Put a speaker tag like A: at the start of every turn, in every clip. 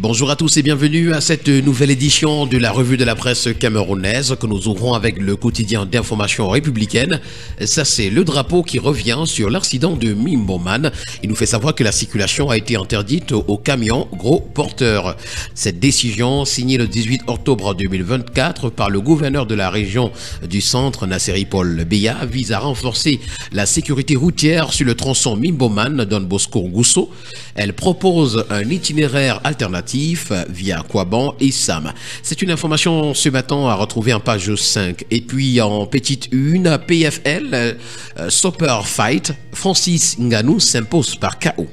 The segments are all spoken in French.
A: Bonjour à tous et bienvenue à cette nouvelle édition de la revue de la presse camerounaise que nous ouvrons avec le quotidien d'information républicaine. Ça, c'est le drapeau qui revient sur l'accident de Mimboman. Il nous fait savoir que la circulation a été interdite aux camions gros porteurs. Cette décision, signée le 18 octobre 2024 par le gouverneur de la région du centre, Nasseri Paul Beya, vise à renforcer la sécurité routière sur le tronçon Mimboman Don Bosco Gousso. Elle propose un itinéraire alternatif via Kouaban et Sam. C'est une information ce matin à retrouver en page 5. Et puis en petite une, PFL, Stopper Fight, Francis Ngannou s'impose par KO.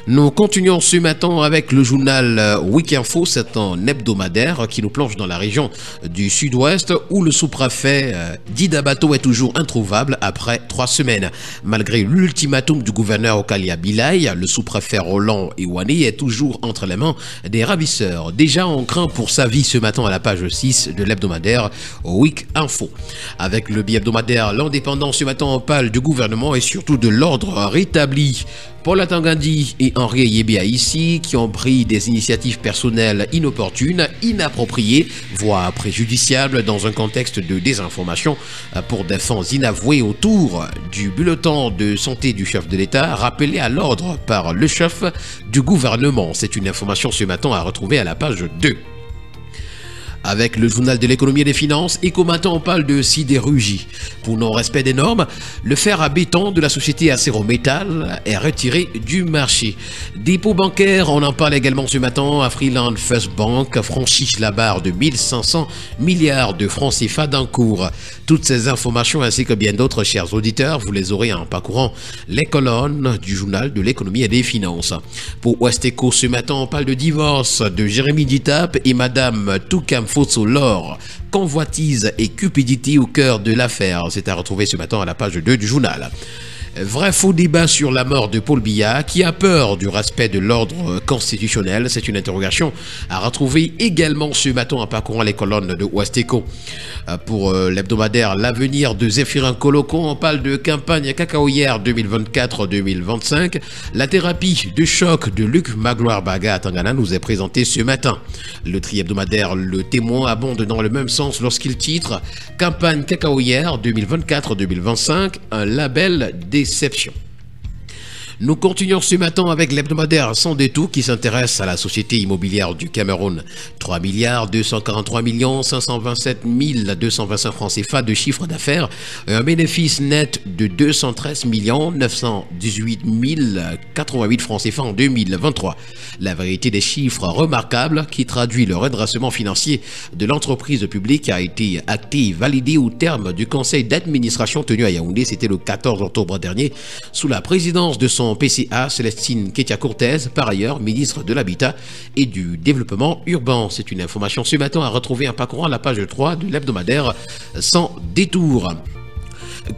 A: Nous continuons ce matin avec le journal Week Info, c'est un hebdomadaire qui nous plonge dans la région du sud-ouest où le sous-préfet Didabato est toujours introuvable après 3 semaines. Malgré l'ultimatum du gouverneur Okalia Bilay, le sous-préfet Roland Iwane est toujours entre les mains des ravisseurs. Déjà on craint pour sa vie ce matin à la page 6 de l'hebdomadaire Week Info. Avec le bi-hebdomadaire L'Indépendant ce matin on parle du gouvernement et surtout de l'ordre rétabli. Paul Atangandi et Henri Yébéa ici qui ont pris des initiatives personnelles inopportunes, inappropriées, voire préjudiciables dans un contexte de désinformation pour des fins inavouées autour du bulletin de santé du chef de l'État rappelé à l'ordre par le chef du gouvernement. C'est une information ce matin à retrouver à la page 2. Avec le journal de l'économie et des finances, Ecomatin on parle de sidérurgie. Pour non-respect des normes, le fer à béton de la société Acero-Métal est retiré du marché. Dépôt bancaire, on en parle également ce matin. Afriland First Bank franchit la barre de 1500 milliards de francs CFA d'encours. Toutes ces informations ainsi que bien d'autres, chers auditeurs, vous les aurez en parcourant les colonnes du journal de l'économie et des finances. Pour Ouest-Eco, ce matin, on parle de divorce de Jérémy Ditap et Madame Toukam Fosso-Lor, convoitise et cupidité au cœur de l'affaire. C'est à retrouver ce matin à la page 2 du journal. Vrai faux débat sur la mort de Paul Biya, qui a peur du respect de l'ordre constitutionnel. C'est une interrogation à retrouver également ce matin en parcourant les colonnes de Ouest-Eco. Pour l'hebdomadaire L'avenir de Zéphirin Koloko, on parle de campagne cacaoyère 2024-2025. La thérapie de choc de Luc Magloire Baga à Tangana nous est présentée ce matin. Le tri-hebdomadaire Le Témoin abonde dans le même sens lorsqu'il titre Campagne cacaoyère 2024-2025, un label déception. Nous continuons ce matin avec l'hebdomadaire Sans Détour qui s'intéresse à la société immobilière du Cameroun. 3 243 527 225 francs CFA de chiffre d'affaires, un bénéfice net de 213 918 088 francs CFA en 2023. La vérité des chiffres remarquables qui traduit le redressement financier de l'entreprise publique a été acté et validé au terme du conseil d'administration tenu à Yaoundé. C'était le 14 octobre dernier sous la présidence de son PCA, Célestine Ketia-Cortez, par ailleurs ministre de l'Habitat et du Développement urbain. C'est une information ce matin à retrouver en parcourant la page 3 de l'hebdomadaire Sans Détour.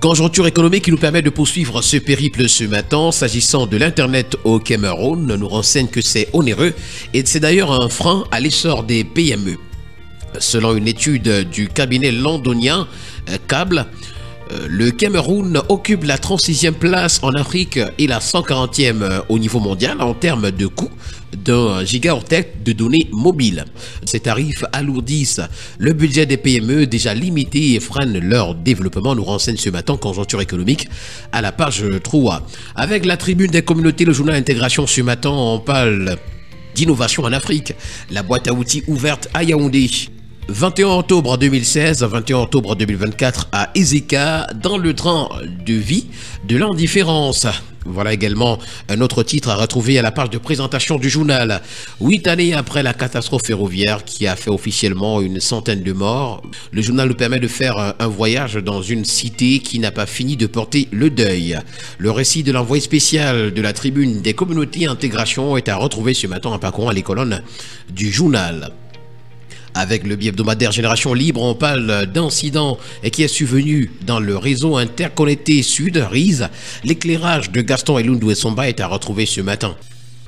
A: Conjoncture économique qui nous permet de poursuivre ce périple ce matin. S'agissant de l'Internet au Cameroun, nous renseigne que c'est onéreux et c'est d'ailleurs un frein à l'essor des PME. Selon une étude du cabinet londonien Câble, le Cameroun occupe la 36e place en Afrique et la 140e au niveau mondial en termes de coût d'un gigaoctet de données mobiles. Ces tarifs alourdissent le budget des PME déjà limité et freinent leur développement, nous renseigne ce matin Conjoncture économique à la page 3. Avec la tribune des communautés, le journal Intégration ce matin, on parle d'innovation en Afrique. La boîte à outils ouverte à Yaoundé. 21 octobre 2016, 21 octobre 2024 à Ezeka, dans le train de vie de l'indifférence. Voilà également un autre titre à retrouver à la page de présentation du journal. 8 années après la catastrophe ferroviaire qui a fait officiellement une centaine de morts, le journal nous permet de faire un voyage dans une cité qui n'a pas fini de porter le deuil. Le récit de l'envoyé spécial de la tribune des communautés intégration est à retrouver ce matin en parcourant les colonnes du journal. Avec le bi-hebdomadaire Génération Libre, on parle d'incidents qui est survenu dans le réseau interconnecté Sud, RISE. L'éclairage de Gaston Elundou et Somba est à retrouver ce matin.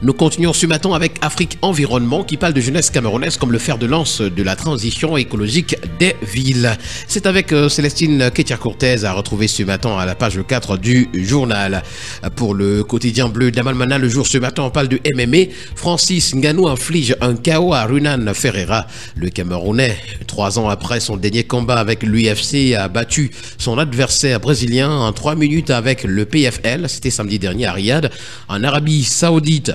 A: Nous continuons ce matin avec Afrique Environnement qui parle de jeunesse camerounaise comme le fer de lance de la transition écologique des villes. C'est avec Célestine Ketia-Cortez à retrouver ce matin à la page 4 du journal. Pour le quotidien bleu d'Amalmana, le jour ce matin, on parle de MMA. Francis Ngannou inflige un KO à Runan Ferreira. Le Camerounais, 3 ans après son dernier combat avec l'UFC, a battu son adversaire brésilien en 3 minutes avec le PFL. C'était samedi dernier à Riyad, en Arabie Saoudite.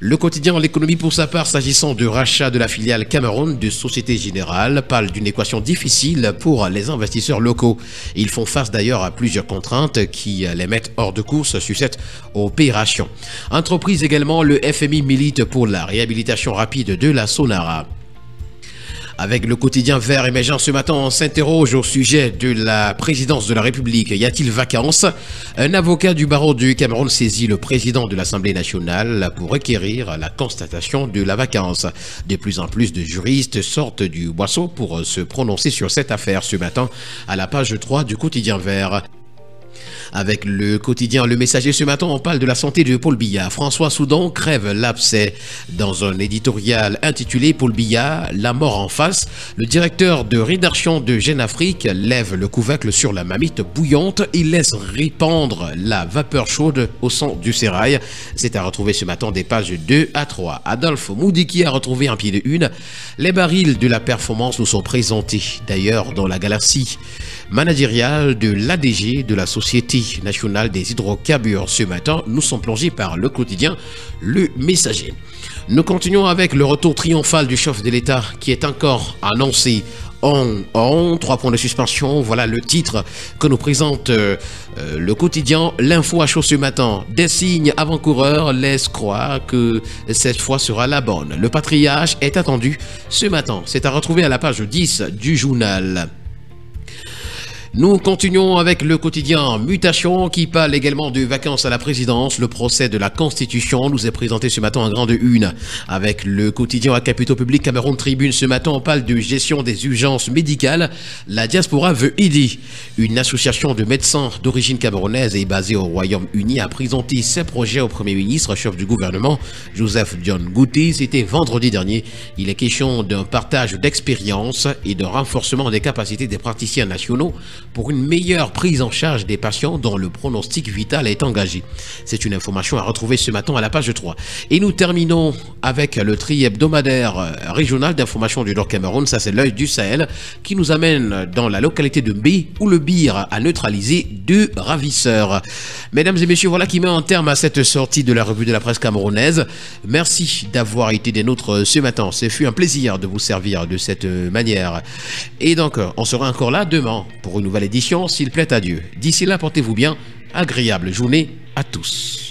A: Le quotidien L'économie pour sa part, s'agissant du rachat de la filiale Cameroun de Société Générale, parle d'une équation difficile pour les investisseurs locaux. Ils font face d'ailleurs à plusieurs contraintes qui les mettent hors de course sur cette opération. Entreprise également, le FMI milite pour la réhabilitation rapide de la Sonara. Avec le quotidien Vert émergent ce matin, on s'interroge au sujet de la présidence de la République. Y a-t-il vacance? Un avocat du barreau du Cameroun saisit le président de l'Assemblée nationale pour requérir la constatation de la vacance. De plus en plus de juristes sortent du boisseau pour se prononcer sur cette affaire ce matin à la page 3 du quotidien Vert. Avec le quotidien Le Messager ce matin, on parle de la santé de Paul Biya. François Soudan crève l'abcès. Dans un éditorial intitulé Paul Biya, la mort en face, le directeur de rédaction de Jeune Afrique lève le couvercle sur la marmite bouillante et laisse répandre la vapeur chaude au son du sérail. C'est à retrouver ce matin des pages 2 à 3. Adolphe Moudiki a retrouvé en pied de une. Les barils de la performance nous sont présentés d'ailleurs dans la galaxie managériale de l'ADG de la Société nationale des hydrocarbures. Ce matin, nous sommes plongés par le quotidien Le Messager. Nous continuons avec le retour triomphal du chef de l'État qui est encore annoncé. 3 points de suspension, voilà le titre que nous présente le quotidien L'Info à chaud ce matin. Des signes avant-coureurs laissent croire que cette fois sera la bonne. Le patriarche est attendu ce matin. C'est à retrouver à la page 10 du journal. Nous continuons avec le quotidien Mutation qui parle également de vacances à la présidence. Le procès de la Constitution nous est présenté ce matin en grande une. Avec le quotidien à capitaux public Cameroun Tribune ce matin, on parle de gestion des urgences médicales. La diaspora veut aider. Une association de médecins d'origine camerounaise et basée au Royaume-Uni a présenté ses projets au Premier ministre, chef du gouvernement, Joseph John Gouté. C'était vendredi dernier. Il est question d'un partage d'expériences et de renforcement des capacités des praticiens nationaux pour une meilleure prise en charge des patients dont le pronostic vital est engagé. C'est une information à retrouver ce matin à la page 3. Et nous terminons avec le tri hebdomadaire régional d'information du Nord-Cameroun. Ça, c'est l'œil du Sahel qui nous amène dans la localité de Mbé où le BIR a neutralisé 2 ravisseurs. Mesdames et messieurs, voilà qui met un terme à cette sortie de la revue de la presse camerounaise. Merci d'avoir été des nôtres ce matin. Ce fut un plaisir de vous servir de cette manière. Et donc, on sera encore là demain pour une nouvelle édition, s'il plaît à Dieu. D'ici là, portez-vous bien. Agréable journée à tous.